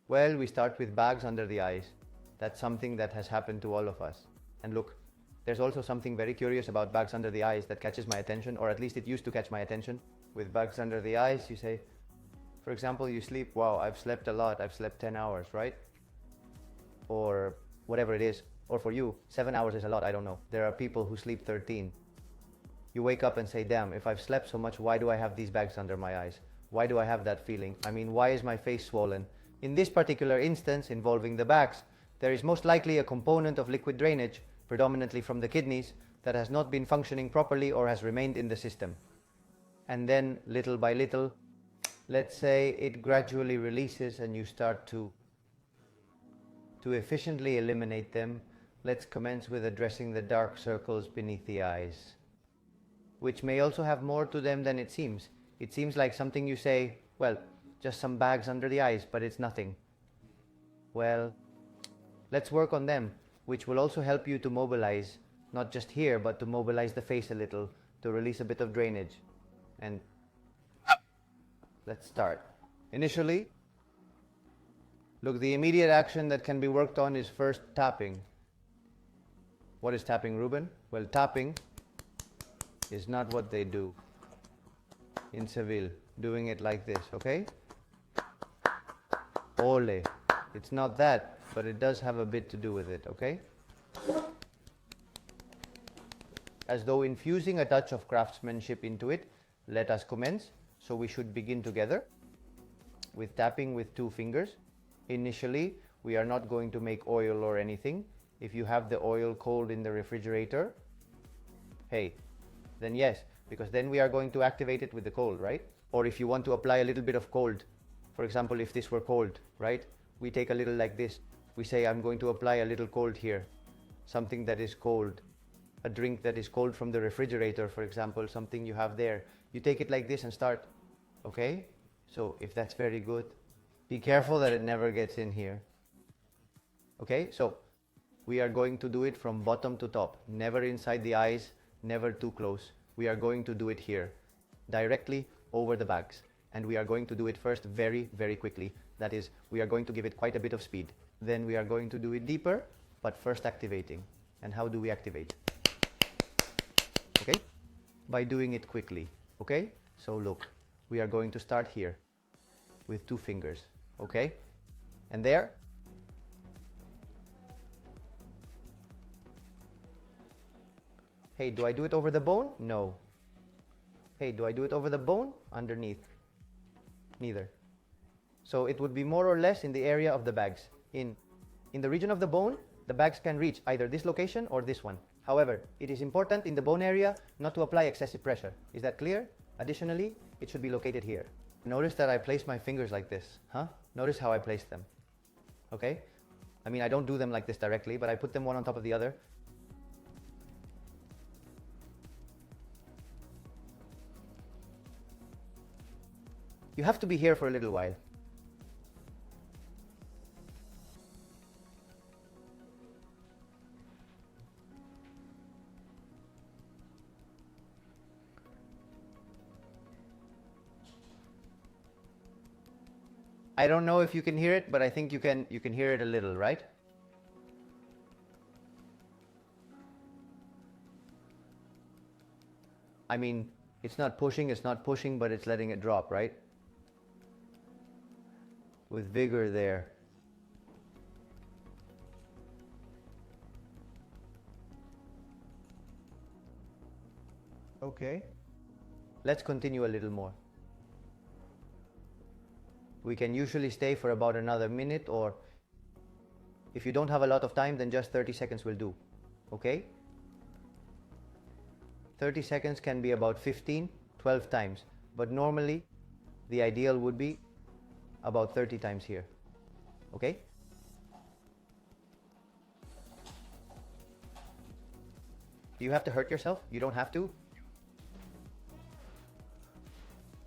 Well, we start with bags under the eyes. That's something that has happened to all of us. And look, there's also something very curious about bags under the eyes that catches my attention, or at least it used to catch my attention. With bags under the eyes, you say, for example, you sleep, wow, I've slept a lot, I've slept 10 hours, right? Or whatever it is. Or for you, 7 hours is a lot, I don't know. There are people who sleep 13. You wake up and say, damn, if I've slept so much, why do I have these bags under my eyes? Why do I have that feeling? I mean, why is my face swollen? In this particular instance involving the bags, there is most likely a component of liquid drainage, predominantly from the kidneys, that has not been functioning properly or has remained in the system. And then, little by little, let's say it gradually releases and you start to efficiently eliminate them. Let's commence with addressing the dark circles beneath the eyes, which may also have more to them than it seems. It seems like something you say, well, just some bags under the eyes, but it's nothing. Well, let's work on them, which will also help you to mobilize, not just here, but to mobilize the face a little, to release a bit of drainage. And let's start. Initially, look, the immediate action that can be worked on is first tapping. What is tapping, Ruben? Well, tapping is not what they do in Seville, doing it like this, okay? Ole. It's not that, but it does have a bit to do with it, okay? As though infusing a touch of craftsmanship into it, let us commence. So we should begin together with tapping with 2 fingers. Initially, we are not going to make oil or anything. If you have the oil cold in the refrigerator, hey, then yes, because then we are going to activate it with the cold, right? Or if you want to apply a little bit of cold, for example, if this were cold, right? We take a little like this. We say, I'm going to apply a little cold here. Something that is cold. A drink that is cold from the refrigerator, for example, something you have there. You take it like this and start, okay? So if that's very good, be careful that it never gets in here. Okay, so we are going to do it from bottom to top, never inside the eyes, never too close. We are going to do it here, directly over the bags. And we are going to do it first very, very quickly. That is, we are going to give it quite a bit of speed. Then we are going to do it deeper, but first activating. And how do we activate? Okay? By doing it quickly. Okay? So look, we are going to start here with 2 fingers. Okay? And there. Hey, do I do it over the bone? No. Hey, do I do it over the bone? Underneath. Neither. So it would be more or less in the area of the bags. In the region of the bone, the bags can reach either this location or this one. However, it is important in the bone area not to apply excessive pressure. Is that clear? Additionally, it should be located here. Notice that I place my fingers like this, huh? Notice how I place them, okay? I mean, I don't do them like this directly, but I put them one on top of the other. You have to be here for a little while. I don't know if you can hear it, but I think you can hear it a little, right? I mean, it's not pushing, but it's letting it drop, right? With vigor there. Okay. Let's continue a little more. We can usually stay for about another minute, or if you don't have a lot of time, then just 30 seconds will do. Okay? 30 seconds can be about 15, 12 times. But normally, the ideal would be about 30 times here. Okay? Do you have to hurt yourself? You don't have to.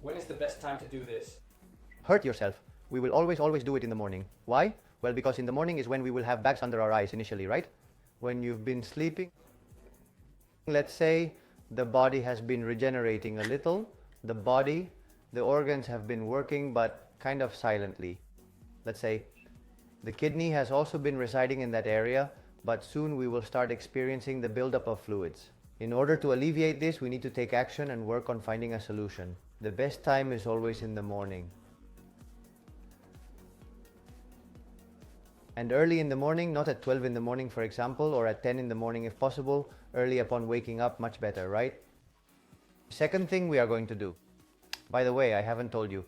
When is the best time to do this? Hurt yourself. We will always do it in the morning. Why? Well, because in the morning is when we will have bags under our eyes initially, right? When you've been sleeping, let's say the body has been regenerating a little. The organs have been working, but kind of silently. Let's say The kidney has also been residing in that area, but soon we will start experiencing the buildup of fluids. In order to alleviate this, we need to take action and work on finding a solution. The best time is always in the morning. And early in the morning, not at 12 in the morning, for example, or at 10 in the morning if possible, early upon waking up, much better, right? Second thing we are going to do. By the way, I haven't told you.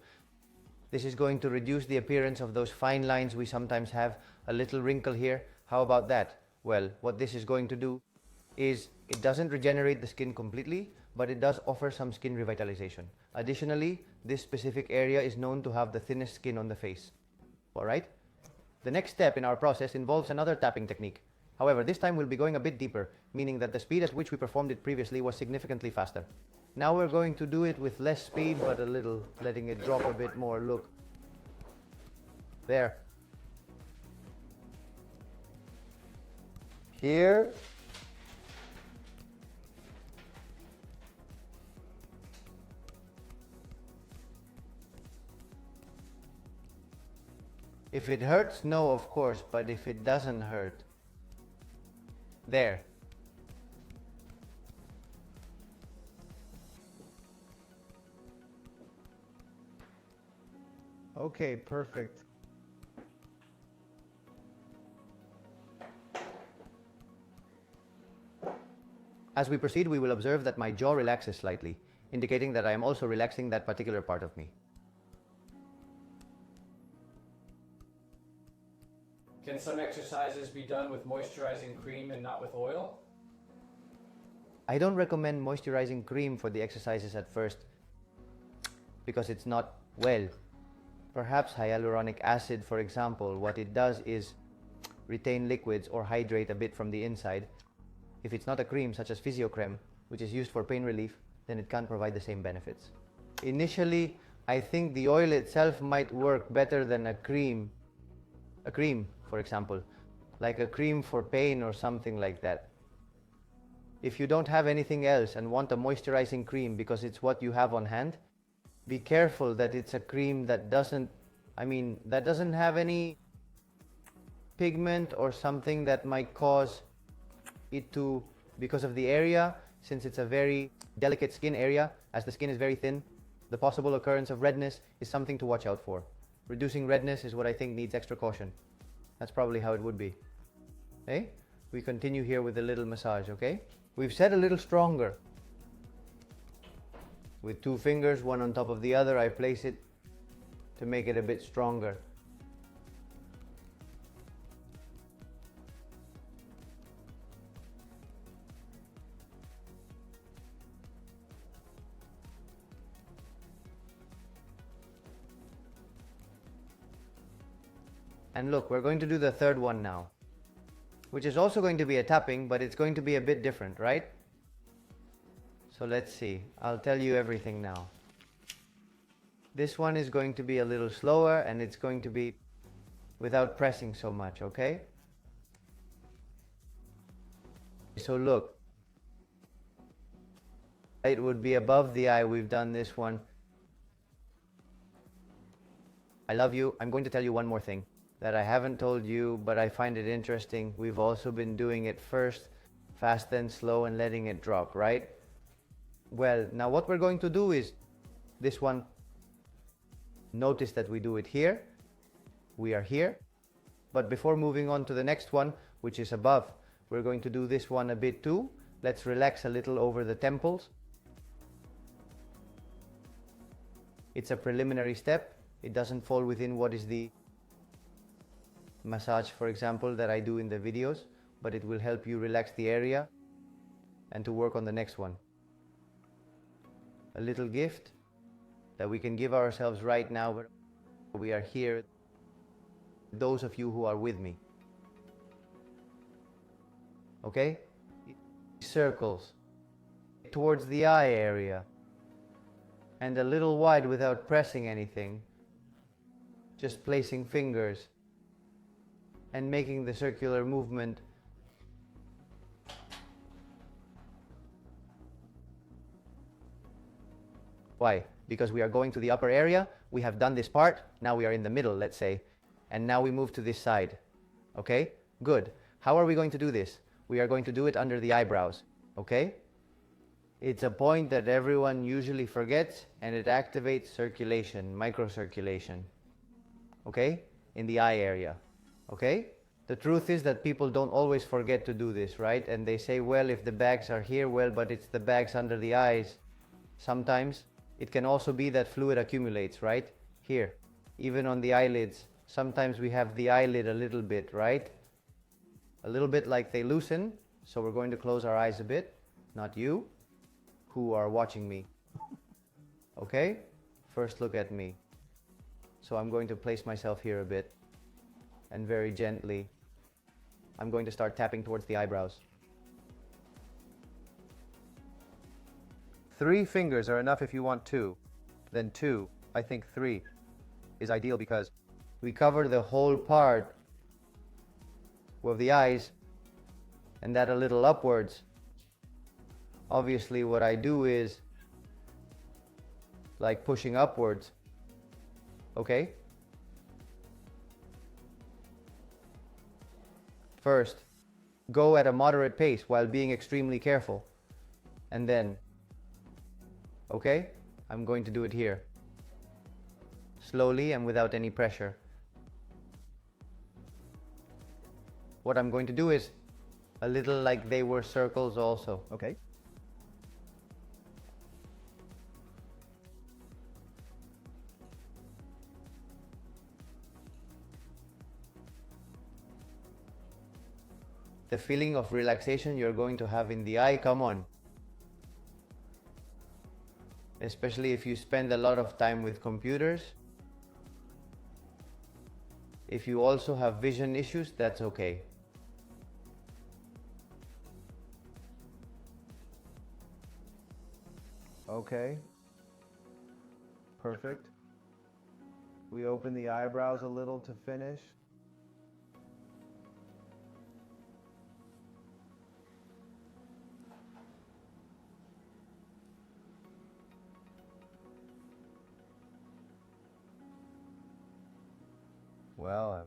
This is going to reduce the appearance of those fine lines we sometimes have, a little wrinkle here. How about that? Well, what this is going to do is it doesn't regenerate the skin completely, but it does offer some skin revitalization. Additionally, this specific area is known to have the thinnest skin on the face. All right? The next step in our process involves another tapping technique. However, this time we'll be going a bit deeper, meaning that the speed at which we performed it previously was significantly faster. Now we're going to do it with less speed, but a little, letting it drop a bit more. Look. There. Here. If it hurts, no, of course, but if it doesn't hurt, there. Okay, perfect. As we proceed, we will observe that my jaw relaxes slightly, indicating that I am also relaxing that particular part of me. Can some exercises be done with moisturizing cream and not with oil? I don't recommend moisturizing cream for the exercises at first because it's not, well, perhaps hyaluronic acid, for example, what it does is retain liquids or hydrate a bit from the inside. If it's not a cream such as Physiocrem, which is used for pain relief, then it can't provide the same benefits. Initially, I think the oil itself might work better than a cream, for example, like a cream for pain or something like that. If you don't have anything else and want a moisturizing cream because it's what you have on hand, be careful that it's a cream that doesn't have any pigment or something that might cause it to, because of the area, since it's a very delicate skin area, as the skin is very thin, the possible occurrence of redness is something to watch out for. Reducing redness is what I think needs extra caution. That's probably how it would be. Okay? We continue here with a little massage, okay? We've said a little stronger. With 2 fingers, one on top of the other, I place it to make it a bit stronger. And look, we're going to do the third one now, which is also going to be a tapping, but it's going to be a bit different, right? So let's see. I'll tell you everything now. This one is going to be a little slower and it's going to be without pressing so much, okay? So look, it would be above the eye. We've done this one. I love you. I'm going to tell you one more thing that I haven't told you, but I find it interesting. We've also been doing it first, fast then slow, and letting it drop, right? Well, now what we're going to do is this one. Notice that we do it here. We are here. But before moving on to the next one, which is above, we're going to do this one a bit too. Let's relax a little over the temples. It's a preliminary step. It doesn't fall within what is the massage, for example, that I do in the videos, but it will help you relax the area and to work on the next one. A little gift that we can give ourselves right now, but we are here, those of you who are with me. Okay? Circles towards the eye area and a little wide without pressing anything, just placing fingers and making the circular movement. Why? Because we are going to the upper area, we have done this part, now we are in the middle, let's say, And now we move to this side. Okay? Good. How are we going to do this? We are going to do it under the eyebrows. Okay? It's a point that everyone usually forgets, and it activates circulation, microcirculation. Okay? In the eye area. Okay? The truth is that people don't always forget to do this, right? And they say, well, if the bags are here, well, but it's the bags under the eyes. Sometimes it can also be that fluid accumulates, right? Here, even on the eyelids. Sometimes we have the eyelid a little bit, right? A little bit like they loosen. So we're going to close our eyes a bit. Not you, who are watching me. Okay? First look at me. So I'm going to place myself here a bit. And very gently, I'm going to start tapping towards the eyebrows. 3 fingers are enough if you want 2. Then 2, I think 3 is ideal because we cover the whole part of the eyes, and that a little upwards. Obviously what I do is like pushing upwards. Okay? First, go at a moderate pace while being extremely careful. And then, okay? I'm going to do it here. Slowly and without any pressure. What I'm going to do is a little like they were circles also. okay. The feeling of relaxation you're going to have in the eye, come on. Especially if you spend a lot of time with computers. If you also have vision issues, that's okay. Okay. Perfect. We open the eyebrows a little to finish. Well,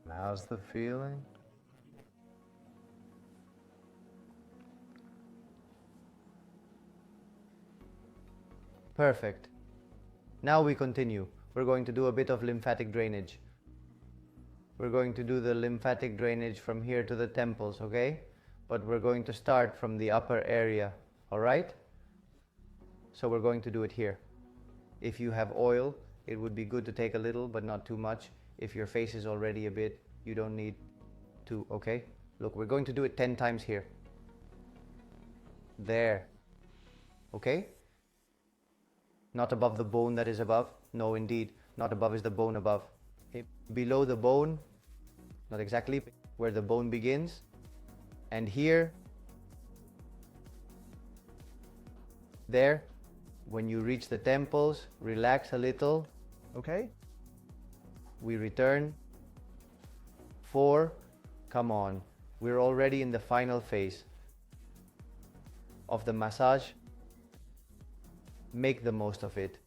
how's the feeling? Perfect. Now we continue. We're going to do a bit of lymphatic drainage. We're going to do the lymphatic drainage from here to the temples, okay? But we're going to start from the upper area, all right? So we're going to do it here. If you have oil, it would be good to take a little, but not too much. If your face is already a bit, you don't need to, okay? Look, we're going to do it 10 times here. There. Okay? Not above the bone that is above. No, indeed. Not above is the bone above. Okay. Below the bone, not exactly where the bone begins. And here, there, when you reach the temples, relax a little. Okay. We return. 4, come on. We're already in the final phase of the massage. Make the most of it.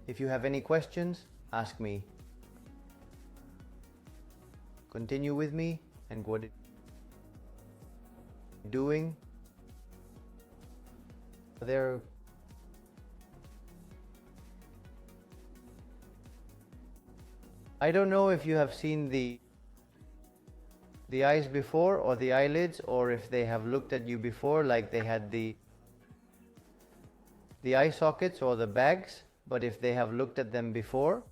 If you have any questions, ask me. Continue with me and what it's doing. There. I don't know if you have seen the eyes before, or the eyelids, or if they have looked at you before, like they had the eye sockets or the bags, but if they have looked at them before.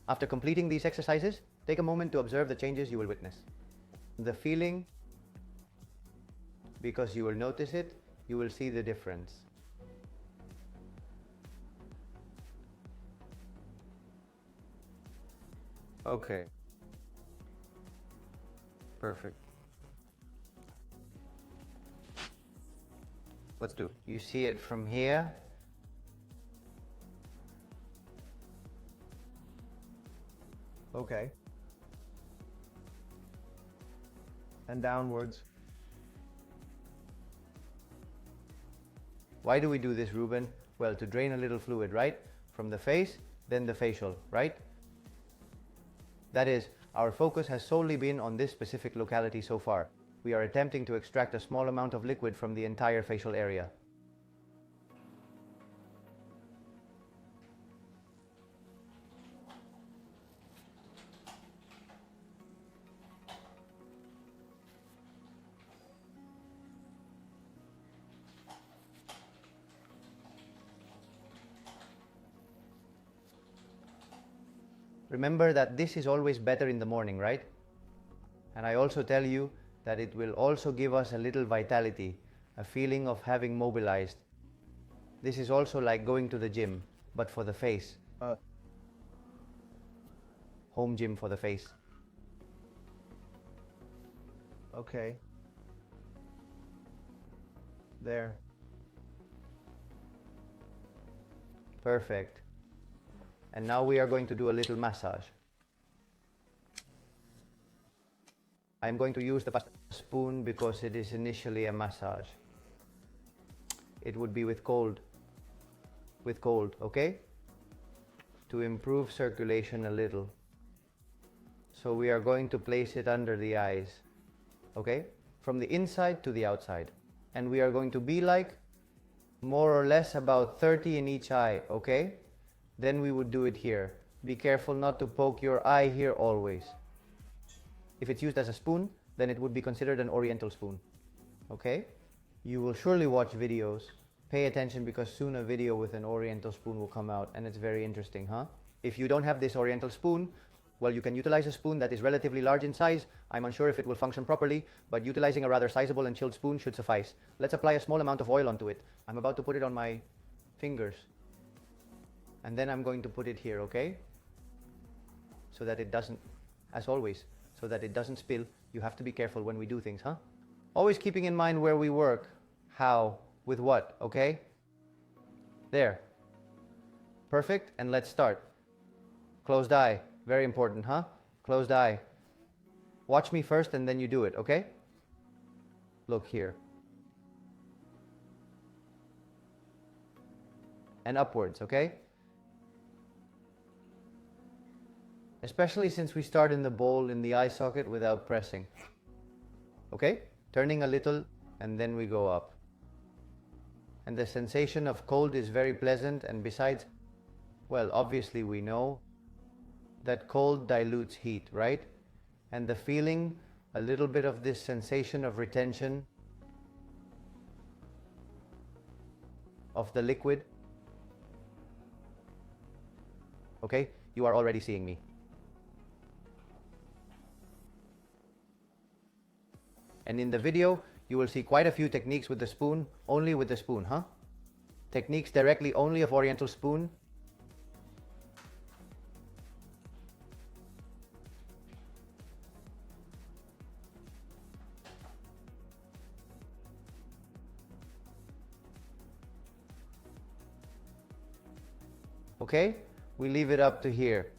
After completing these exercises, take a moment to observe the changes you will witness. The feeling, because you will notice it, you will see the difference. Okay. Perfect. Let's do it. You see it from here. Okay. And downwards. Why do we do this, Ruben? Well, to drain a little fluid, right? From the face, then the facial, right? That is, our focus has solely been on this specific locality so far. We are attempting to extract a small amount of liquid from the entire facial area. Remember that this is always better in the morning, right? And I also tell you that it will also give us a little vitality, a feeling of having mobilized. This is also like going to the gym, but for the face. Home gym for the face. Okay. There. Perfect. And now we are going to do a little massage. I'm going to use the spoon because it is initially a massage. It would be with cold, okay? To improve circulation a little. So we are going to place it under the eyes, okay? From the inside to the outside. And we are going to be like more or less about 30 in each eye, okay? Then we would do it here. Be careful not to poke your eye here always. If it's used as a spoon, then it would be considered an oriental spoon. Okay? You will surely watch videos. Pay attention because soon a video with an oriental spoon will come out and it's very interesting, huh? If you don't have this oriental spoon, well, you can utilize a spoon that is relatively large in size. I'm unsure if it will function properly, but utilizing a rather sizable and chilled spoon should suffice. Let's apply a small amount of oil onto it. I'm about to put it on my fingers. And then I'm going to put it here, okay? So that it doesn't, as always, so that it doesn't spill. You have to be careful when we do things, huh? Always keeping in mind where we work, how, with what, okay? There. Perfect, and let's start. Closed eye, very important, huh? Closed eye. Watch me first and then you do it, okay? Look here. And upwards, okay? Especially since we start in the bowl in the eye socket without pressing. Okay? Turning a little and then we go up. And the sensation of cold is very pleasant, and besides, well, obviously we know that cold dilutes heat, right? And the feeling, a little bit of this sensation of retention of the liquid. Okay? You are already seeing me. And in the video, you will see quite a few techniques with the spoon, only with the spoon, huh? Techniques directly only of oriental spoon. Okay? We leave it up to here.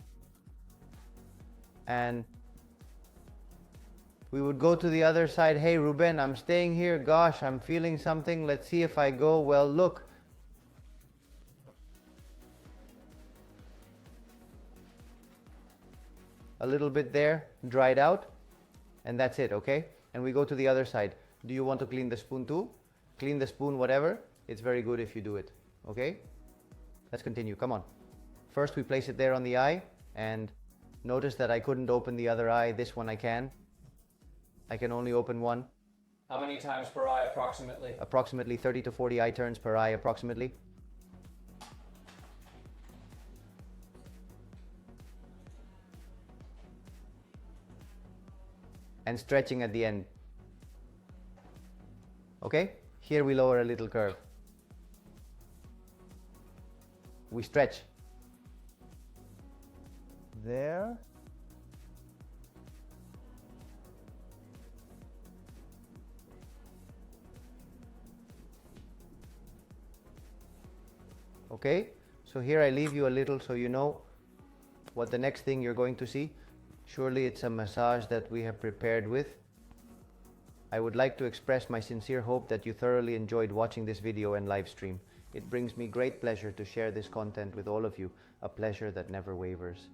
And we would go to the other side. Hey, Ruben, I'm staying here. Gosh, I'm feeling something. Let's see if I go. Well, look. A little bit there, dried out. And that's it, okay? And we go to the other side. Do you want to clean the spoon too? Clean the spoon, whatever. It's very good if you do it, okay? Let's continue. Come on. First, we place it there on the eye. And notice that I couldn't open the other eye. This one I can. I can only open one. How many times per eye approximately? Approximately 30 to 40 eye turns per eye, approximately. And stretching at the end. Okay? Here we lower a little curve. We stretch. There. Okay, so here I leave you a little so you know what the next thing you're going to see. Surely it's a massage that we have prepared with. I would like to express my sincere hope that you thoroughly enjoyed watching this video and live stream. It brings me great pleasure to share this content with all of you, a pleasure that never wavers.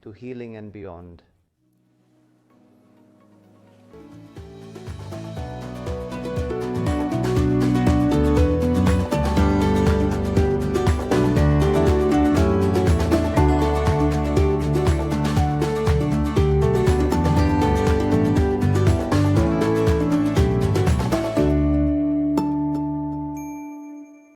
to healing and beyond.